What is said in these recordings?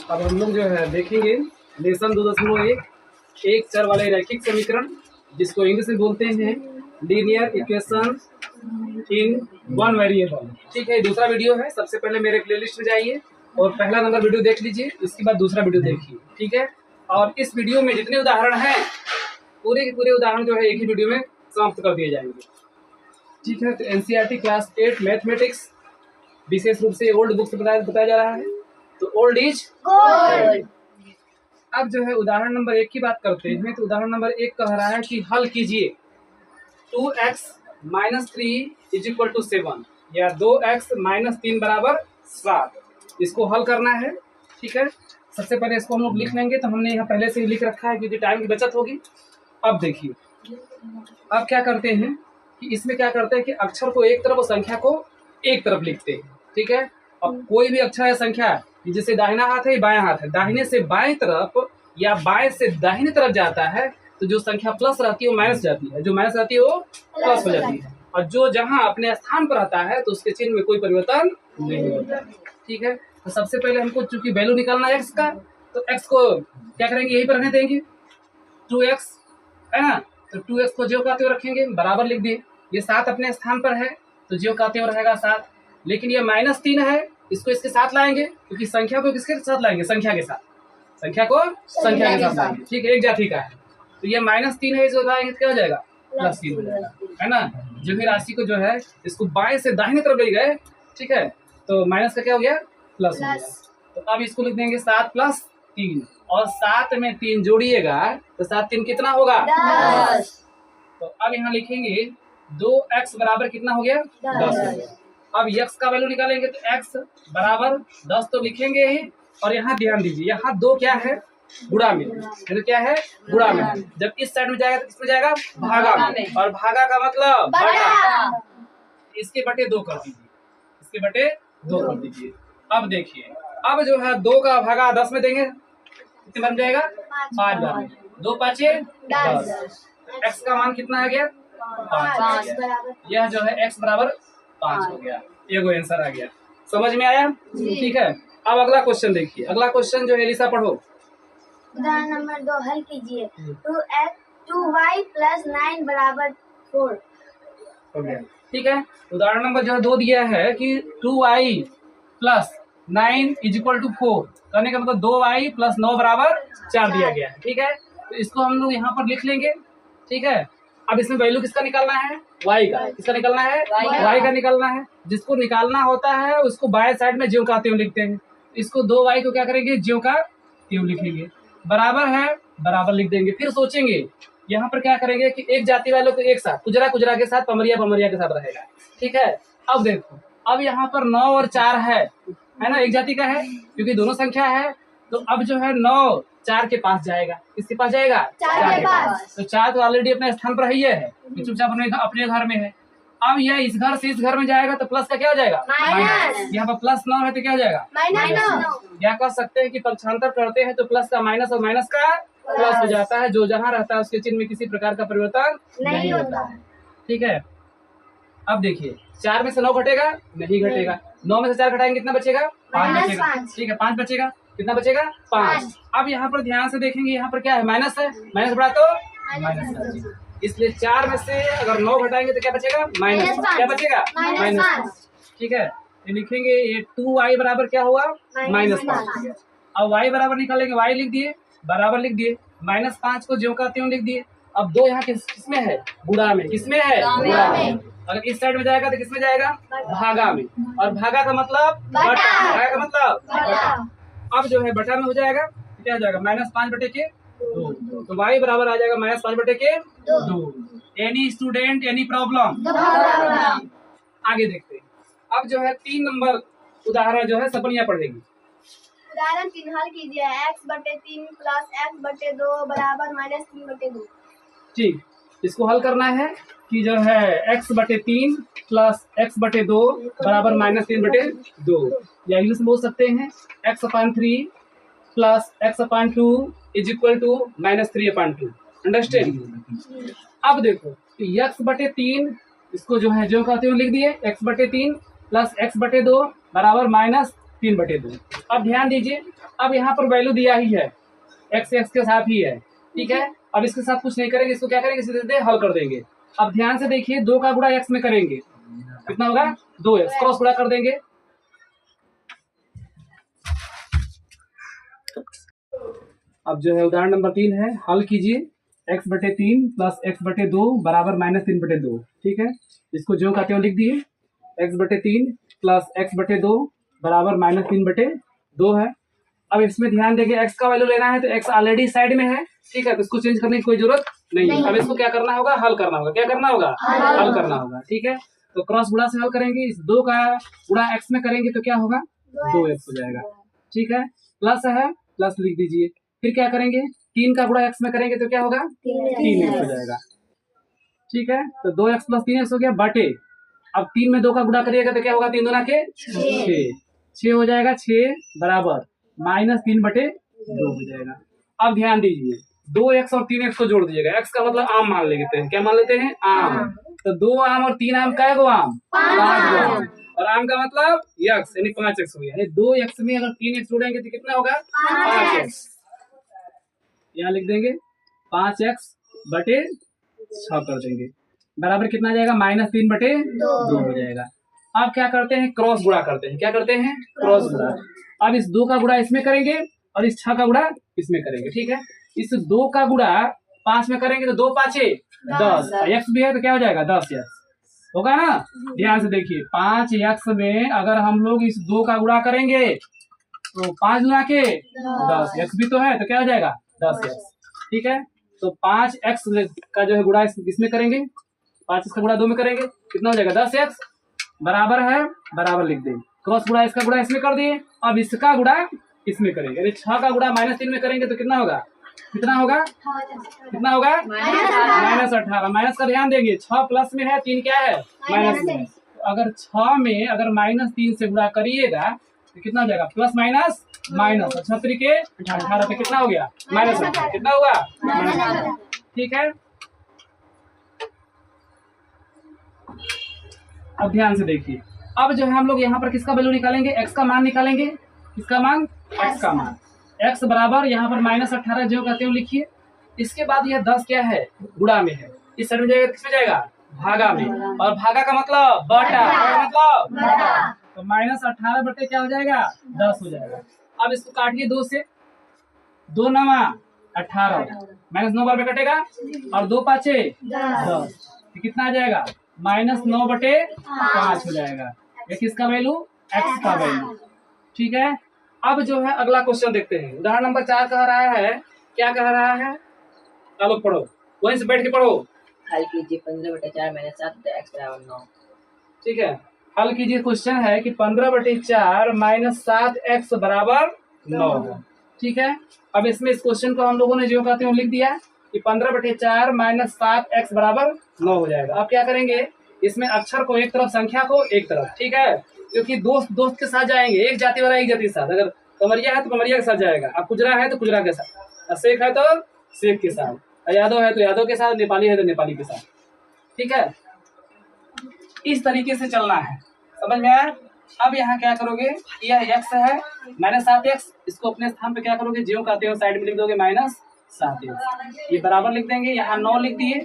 अब हम लोग जो है देखेंगे लेसन 2.1 एक चर वाले रैखिक समीकरण, जिसको इंग्लिश में बोलते हैं linear equation in one variable. ठीक है, दूसरा वीडियो है। सबसे पहले मेरे प्लेलिस्ट में जाइए और पहला नंबर वीडियो देख लीजिए, इसके बाद दूसरा वीडियो देखिए। ठीक है, और इस वीडियो में जितने उदाहरण हैं पूरे के पूरे उदाहरण जो है एक ही वीडियो में समाप्त कर दिए जाएंगे। ठीक है, तो एनसीईआरटी क्लास 8 मैथमेटिक्स विशेष रूप से ओल्ड बुक से बताया जा रहा है, तो ओल्ड इज गोल्ड। अब जो है उदाहरण नंबर 1 की बात करते हैं, तो उदाहरण नंबर 1 कह रहा है कि हल कीजिए 2x - 3 = 7 या 2x - 3 = 7। इसको हल करना है। ठीक है, सबसे पहले इसको हम लोग लिख लेंगे, तो हमने यहाँ पहले से ही लिख रखा है क्योंकि टाइम की बचत होगी। अब देखिए, अब क्या करते हैं कि इसमें क्या करते हैं कि अक्षर को एक तरफ और संख्या को एक तरफ लिखते हैं। ठीक है, अब कोई भी अक्षर या संख्या जैसे दाहिना हाथ है बायां हाथ है, दाहिने से बाएं तरफ या बाएं से दाहिने तरफ जाता है तो जो संख्या प्लस रहती है वो माइनस जाती है, जो माइनस रहती है वो प्लस हो जाती है, और जो जहां अपने स्थान पर रहता है तो उसके चिन्ह में कोई परिवर्तन नहीं होता। ठीक है, तो सबसे पहले हमको चूंकि वैल्यू निकालना है एक्स का, तो एक्स को क्या करेंगे, यहीं पर रहने देंगे 2x है ना, तो 2x को ज्यों का त्यों रखेंगे, बराबर लिख दिए। ये 7 अपने स्थान पर है तो ज्यों का त्यों रहेगा 7, लेकिन ये -3 है, इसको इसके साथ लाएंगे क्योंकि संख्या को किसके साथ लाएंगे, संख्या के साथ, संख्या को संख्या के साथ लाएंगे। ठीक है, एक जाति का है तो ये -3 है, इसको लाएंगे तो क्या हो जाएगा, +3 हो जाएगा, है ना। जो भी राशि को जो है इसको बाएं से दाहिने तरफ ले गए, ठीक है, तो माइनस का क्या हो गया, प्लस हो गया। तो अब इसको लिख देंगे 7 + 3, और 7 में 3 जोड़िएगा तो 7 3 कितना होगा, 10। तो अब यहाँ लिखेंगे 2x बराबर कितना हो गया, 10। अब x का वैल्यू निकालेंगे तो x बराबर 10 तो लिखेंगे ही, और यहाँ ध्यान दीजिए यहाँ 2 क्या है, गुणा में, तो क्या है, गुणा में। जब इस साइड में जाएगा तो किसमें जाएगा, भागा में, और भागा का मतलब बटा। इसके बटे 2 कर दीजिए, इसके बटे 2 कर दीजिए। अब देखिए, अब जो है 2 का भागा 10 में देंगे कितने बन जाएगा, 5 बार में, 2 5 10। x का मान कितना आ गया, 5। यह जो है x बराबर 5 हो गया, ये वो आंसर आ गया। समझ में आया, ठीक है। अब अगला क्वेश्चन देखिए, अगला क्वेश्चन जो है एलिसा पढ़ो। उदाहरण नंबर 2 हल कीजिए 2y + 9 = 4। हो गया, ठीक है। उदाहरण नंबर जो है 2 दिया है कि 2y + 9 = 4, कहने का मतलब 2y + 9 = 4 दिया गया है। ठीक है, तो इसको हम लोग यहाँ पर लिख लेंगे। ठीक है, अब इसमें वैल्यू किसका निकालना है, y का। किसका निकालना है, y का निकालना है। जिसको निकालना होता है उसको बाएं साइड में ज्यों का त्यों लिखते हैं। इसको 2y को क्या करेंगे, ज्यों का त्यों लिखेंगे, बराबर है बराबर लिख देंगे। फिर सोचेंगे यहाँ पर क्या करेंगे कि एक जाति वालों को एक साथ, कुजरा कुजरा के साथ, पमरिया पमरिया के साथ रहेगा। ठीक है, अब देखो, अब यहाँ पर 9 और 4 है ना, एक जाति का है क्योंकि दोनों संख्या है। तो अब जो है 9 4 के पास जाएगा, किसके पास जाएगा, 4 के पास। तो 4 तो ऑलरेडी अपने स्थान पर ही है, चुपचाप अपने घर में है। अब यह इस घर से इस घर में जाएगा तो प्लस का क्या हो जाएगा, माइनस। यहाँ पर +9 है तो क्या हो जाएगा, -9। या कह सकते हैं कि पक्षांतर करते हैं तो प्लस का माइनस और माइनस का प्लस हो जाता है। जो जहाँ रहता है उसके चिन्ह में किसी प्रकार का परिवर्तन नहीं होता है। ठीक है, अब देखिए 4 में से 9 घटेगा, नहीं घटेगा। 9 में से 4 घटाएंगे कितना बचेगा, 5 बचेगा। ठीक है, 5 बचेगा, कितना बचेगा, 5। अब यहाँ पर ध्यान से देखेंगे, यहाँ पर क्या है, माइनस है, माइनस बढ़ा तो माइनस, इसलिए 4 में से अगर 9 घटाएंगे तो क्या बचेगा, माइनस। क्या बचेगा, -5। ठीक है, तो लिखेंगे ये 2y बराबर क्या हुआ, -5। अब y बराबर निकालेंगे, y लिख दिए, बराबर लिख दिए, -5 को ज्यों का त्यों लिख दिए। अब 2 यहाँ किसमें है, गुणा में, किसमें है, गुणा में। अगर इस साइड में जाएगा तो किसमें जाएगा, भागा में, और भागा का मतलब बटा, भागा का मतलब बटा। अब जो है बटा में हो जाएगा, क्या हो जाएगा, -5 बटे के 2, तो y बराबर आ जाएगा -5 बटे के 2। एनी स्टूडेंट एनी प्रॉब्लम, आगे देखते हैं। अब जो है 3 नंबर उदाहरण जो है सपनिया पढ़ेगी। उदाहरण 3 हल कीजिए x/3 + x/2 = -3/2। ठीक, इसको हल करना है कि जो है x/3 + x/2 बराबर -3/2, या इंग्लिश में बोल सकते हैं x/3 + x/2 = -3/2। अंडरस्टैंड। अब देखो x/3 इसको जो है जो कहते हैं लिख दिए, x/3 + x/2 बराबर 3/2। अब ध्यान दीजिए, अब यहाँ पर वैल्यू दिया ही है, x के साथ ही है, ठीक है। अब इसके साथ कुछ नहीं करेंगे, इसको क्या करेंगे, सीधे सीधे हल कर देंगे। अब ध्यान से देखिए, 2 का गुणा x में करेंगे, कितना होगा 2x, क्रॉस गुणा कर देंगे। अब जो है उदाहरण नंबर 3 है, हल कीजिए। x/3 प्लस x/2 बराबर -3/2, ठीक है। इसको जो का त्यों लिख दिए, x/3 प्लस x/2 बराबर -3/2 है। अब इसमें ध्यान देंगे, x का वैल्यू लेना है तो x ऑलरेडी साइड में है, ठीक है, तो इसको चेंज करने की कोई जरूरत नहीं है। अब इसको क्या करना होगा, हल करना होगा। क्या करना होगा, हल करना होगा, ठीक है। तो क्रॉस गुणा से हल करेंगे, इस 2 का गुणा x में करेंगे तो क्या होगा, 2x हो जाएगा, ठीक है। प्लस है, प्लस लिख दीजिए। फिर क्या करेंगे, 3 का गुणा x में करेंगे तो क्या होगा, 3x हो जाएगा, ठीक है। तो 2x प्लस 3x हो गया बटे, अब 3 में 2 का गुणा करिएगा तो क्या होगा, 3 दूना के 6 हो जाएगा, 6 बराबर -3/2 हो जाएगा। अब ध्यान दीजिए, 2x और 3x को जोड़ दीजिएगा। x का मतलब आम मान लेते हैं, क्या मान लेते हैं, आम। तो 2 आम और 3 आम, कै गो आम, 5 गो आम, और आम का मतलब x यानी 5x हो गया। यानी 2x में अगर 3x जोड़ेंगे तो कितना होगा, 5x। यहाँ लिख देंगे 5x बटे 6 कर देंगे, बराबर कितना आ जाएगा, -3/2 हो जाएगा। अब क्या करते हैं, क्रॉस गुणा करते हैं। क्या करते हैं, क्रॉस गुणा। अब इस 2 का गुणा इसमें करेंगे और इस 6 का गुणा इसमें करेंगे, ठीक है। इस 2 का गुणा 5 में करेंगे तो 2 5 10, x भी है तो क्या हो जाएगा, 10x होगा ना। ध्यान से देखिए, 5x में अगर हम लोग इस 2 का गुणा करेंगे तो 5 गुणा के 10, x भी तो है तो क्या हो जाएगा, 10x, ठीक है। तो 5x का जो है गुणा इसमें करेंगे, 5x का गुणा 2 में करेंगे, कितना हो जाएगा, 10x बराबर है, बराबर लिख देंगे। क्रॉस गुणा इसका गुणा इसमें कर दिए, अब इसका गुणा इसमें करेंगे। यदि 6 का गुणा -3 में करेंगे तो कितना होगा, कितना होगा, कितना होगा, -18। माइनस का ध्यान देंगे, 6 प्लस में है, 3 क्या है, माइनस में है। तो अगर 6 में अगर -3 से गुणा करिएगा तो कितना हो जाएगा, प्लस माइनस माइनस, 36 के 18 पे कितना हो गया, -18, कितना होगा, -18, ठीक है। अब ध्यान से देखिए, अब जो है हम लोग यहाँ पर किसका वैल्यू निकालेंगे, x का मान निकालेंगे। किसका मान, x का मान। x बराबर यहाँ पर -18 जो कहते हो लिखिए। इसके बाद यह 10 क्या है, गुणा में है, इस साइड में जाएगा, किसमें जाएगा, भागा में, और भागा का मतलब बटा, मतलब बटा। तो -18 बटे क्या हो जाएगा, 10 हो जाएगा। अब इसको काटिए 2 से, 2 9 18, -9 बार में कटेगा और 2 5 10, कितना आ जाएगा, -9/5 हो जाएगा। ये किसका वैल्यू, x का वैल्यू, ठीक है। अब जो है अगला क्वेश्चन देखते हैं। उदाहरण नंबर 4 कह रहा है, क्या कह रहा है, चलो पढ़ो, वहीं से बैठ के पढ़ो। हल कीजिए 15/4 - 7 x = 9, ठीक है। हल कीजिए, क्वेश्चन है कि 15/4 - 7x = 9, ठीक है। अब इसमें इस क्वेश्चन को हम लोगों ने जो कहते हैं लिख दिया कि 15/4 - 7x = 9 हो जाएगा। अब क्या करेंगे, इसमें अक्षर को एक तरफ, संख्या को एक तरफ, ठीक है, क्योंकि दोस्त दोस्त के साथ जाएंगे, एक जाति वाला एक जाति के साथ। अगर कमरिया है तो कमरिया के साथ जाएगा, अब कुजरा है तो कुजरा के साथ, शेख है तो शेख के साथ, यादव है तो यादव के साथ, नेपाली है तो नेपाली के साथ, ठीक है। इस तरीके से चलना है, समझ में आया। अब यहाँ क्या करोगे, यह x है -7x, इसको अपने स्थान पे क्या करोगे, ज्यों कहते हो साइड में लिख दोगे -7x, ये बराबर लिख देंगे, यहाँ 9 लिख दिए,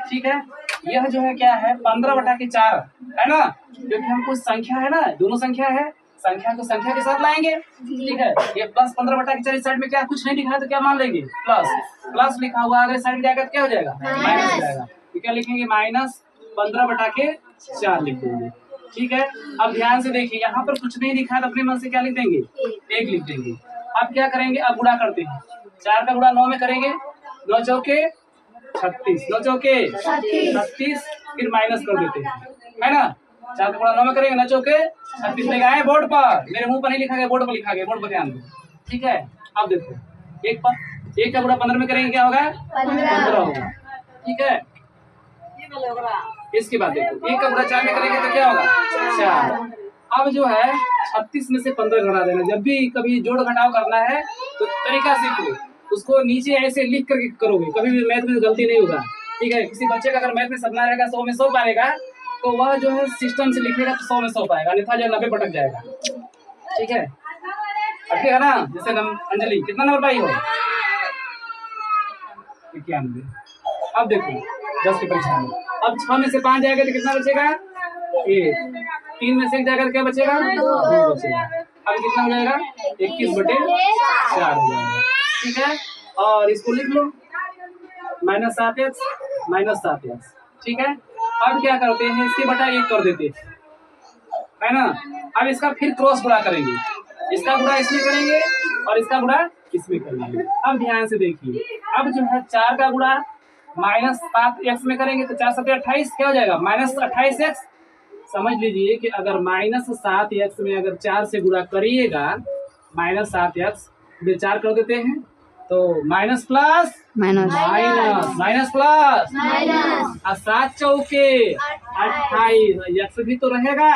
ठीक है। यह जो है क्या है, 15/4 है ना, क्योंकि हम कुछ संख्या है ना, दोनों संख्या है, संख्या को संख्या के साथ लाएंगे, ठीक है। ये प्लस 15/4 इस साइड में क्या कुछ नहीं लिखा है तो क्या मान लेंगे, प्लस लिखा हुआ, अगर साइड जाएगा तो क्या हो जाएगा, माइनस हो जाएगा, तो क्या लिखेंगे, -15/4 लिख देंगे, ठीक है। अब ध्यान से देखिए, यहाँ पर कुछ नहीं लिखा है तो अपने मन से क्या लिख देंगे, 1 लिख देंगे। अब क्या करेंगे, अब गुणा करते हैं, 4 का गुणा 9 में करेंगे, 9 चौके 36, 9 चौके 36, फिर माइनस कर देते हैं, है ना। 4 का गुणा 9 में करेंगे, 9 चौके 36 लिखा है बोर्ड पर, मेरे मुंह पर नहीं लिखा गया, बोर्ड पर लिखा गया, बोर्ड पर ध्यान दो, ठीक है। अब देखो, 1 का गुणा 15 में करेंगे, क्या होगा, 15 होगा, ठीक है। इसके बाद देखो, 1 का गुणा 4 में करेंगे तो क्या होगा, 4। अब जो है 36 में से 15 घटा देना। जब भी कभी जोड़ घटाव करना है तो तरीका सीख लो, उसको नीचे ऐसे लिख करके करोगे, कभी भी मैथ में गलती नहीं होगा, ठीक है। किसी बच्चे का अगर मैथ में सपना रहेगा 100 में 100 पाएगा तो वह जो है सिस्टम से लिखेगा तो 100 में 100 पाएगा, अन्यथा जो 90 पटक जाएगा, ठीक है, रखेगा ना। जैसे अंजलि कितना नंबर पाई हो? 91। अब देखो 10 की परीक्षा में, अब 6 में से 5 जाएगा तो कितना बचेगा? 1। 3 में से 1 जाएगा तो क्या बचेगा? 2 बचेगा। अब कितना हो जाएगा? 21/4 हो जाएगा। ठीक है, और इसको लिख लो -7x -7x। ठीक है, अब क्या करते हैं, इसके बटा 1 कर देते है ना। अब इसका फिर क्रॉस गुणा करेंगे, इसका गुणा इसमें करेंगे और इसका गुणा इसमें करेंगे। अब ध्यान से देखिए, अब जो है 4 का गुणा -7x में करेंगे तो 4 7 28 क्या हो जाएगा? -28x। समझ लीजिए कि अगर -7x में अगर 4 से गुणा करिएगा, -7x 4 कर देते हैं तो minus plus minus minus plus और 7 चौके 28, एक्स भी तो रहेगा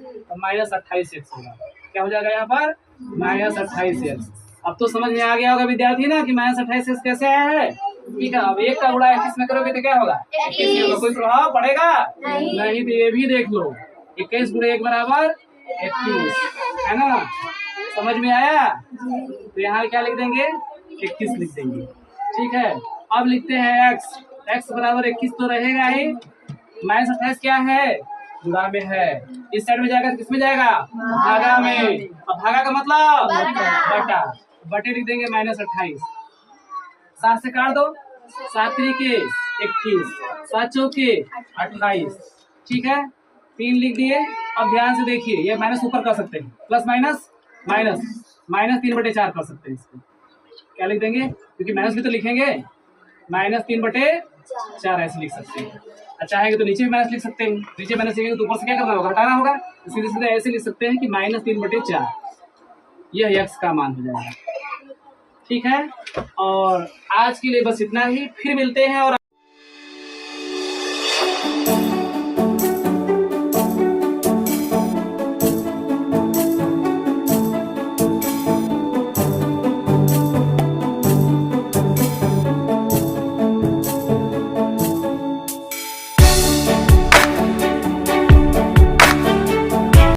तो -28x होगा। क्या हो जाएगा यहाँ पर? -28x। अब तो समझ में आ गया होगा विद्यार्थी ना कि -28x कैसे आया है। ठीक है, अब 1 का गुणा 21 में करोगे तो क्या होगा? 21 में कोई प्रभाव पड़ेगा नहीं। तो ये भी देख लो, 21 × 1 बराबर 21, है ना। समझ में आया? तो यहाँ क्या लिख देंगे? 21 लिख देंगे। ठीक है, अब लिखते हैं x बराबर 21 तो रहेगा ही, -28 क्या है? गुणा में है, इस साइड में जाएगा तो किस में जाएगा? भागा में। अब भागा का मतलब बटा, बटे लिख देंगे -28। 7 से काट दो, 7 3 21, 7 चौके 28। ठीक है, 3 लिख दिए। अब ध्यान से देखिए, ये माइनस ऊपर कर सकते हैं, प्लस माइनस -3/4 कर सकते हैं। इसको क्या लिख देंगे? क्योंकि माइनस भी तो लिखेंगे, -3/4 ऐसे लिख सकते हैं। अच्छा है तो नीचे भी माइनस लिख सकते हैं, नीचे माइनस लिखेंगे तो ऊपर से क्या करना होगा? हटाना होगा। तो सीधे सीधे ऐसे लिख सकते हैं कि -3/4 यह x का मान हो जाएगा। ठीक है, और आज के लिए बस इतना ही, फिर मिलते हैं। और